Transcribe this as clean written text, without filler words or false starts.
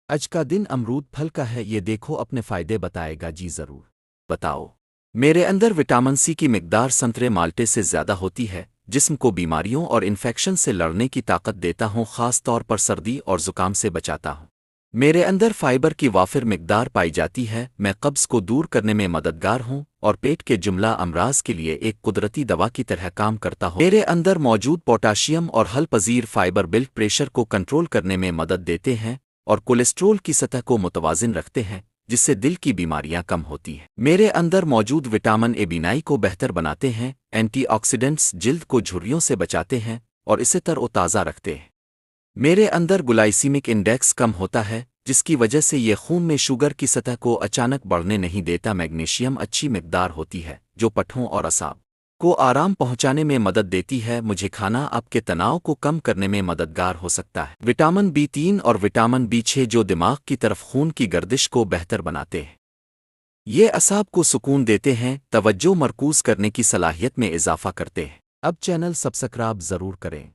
آج کا دن امرود پھل کا ہے، یہ دیکھو اپنے فائدے بتائے گا جی ضرور بتاؤ۔ میرے اندر وٹامن سی کی مقدار سنترے مالٹے سے زیادہ ہوتی ہے، جسم کو بیماریوں اور انفیکشن سے لڑنے کی طاقت دیتا ہوں، خاص طور پر سردی اور زکام سے بچاتا ہوں۔ میرے اندر فائبر کی وافر مقدار پائی جاتی ہے، میں قبض کو دور کرنے میں مددگار ہوں اور پیٹ کے جملہ امراض کے لیے ایک قدرتی دوا کی طرح کام کرتا ہوں۔ میرے اندر موجود پوٹاشیم اور حل پذیر فائبر بلڈ پریشر کو کنٹرول کرنے میں مدد دیتے ہیں اور کولیسٹرول کی سطح کو متوازن رکھتے ہیں، جس سے دل کی بیماریاں کم ہوتی ہیں۔ میرے اندر موجود وٹامن اے بینائی کو بہتر بناتے ہیں، اینٹی آکسیڈنٹس جلد کو جھریوں سے بچاتے ہیں اور اسے تر و تازہ رکھتے ہیں۔ میرے اندر گلائسیمک انڈیکس کم ہوتا ہے، جس کی وجہ سے یہ خون میں شوگر کی سطح کو اچانک بڑھنے نہیں دیتا۔ میگنیشیم اچھی مقدار ہوتی ہے، جو پٹھوں اور اعصاب کو آرام پہنچانے میں مدد دیتی ہے۔ مجھے کھانا آپ کے تناؤ کو کم کرنے میں مددگار ہو سکتا ہے۔ وٹامن B3 اور وٹامن B6 جو دماغ کی طرف خون کی گردش کو بہتر بناتے ہیں، یہ اعصاب کو سکون دیتے ہیں، توجہ مرکوز کرنے کی صلاحیت میں اضافہ کرتے ہیں۔ اب چینل سبسکرائب ضرور کریں۔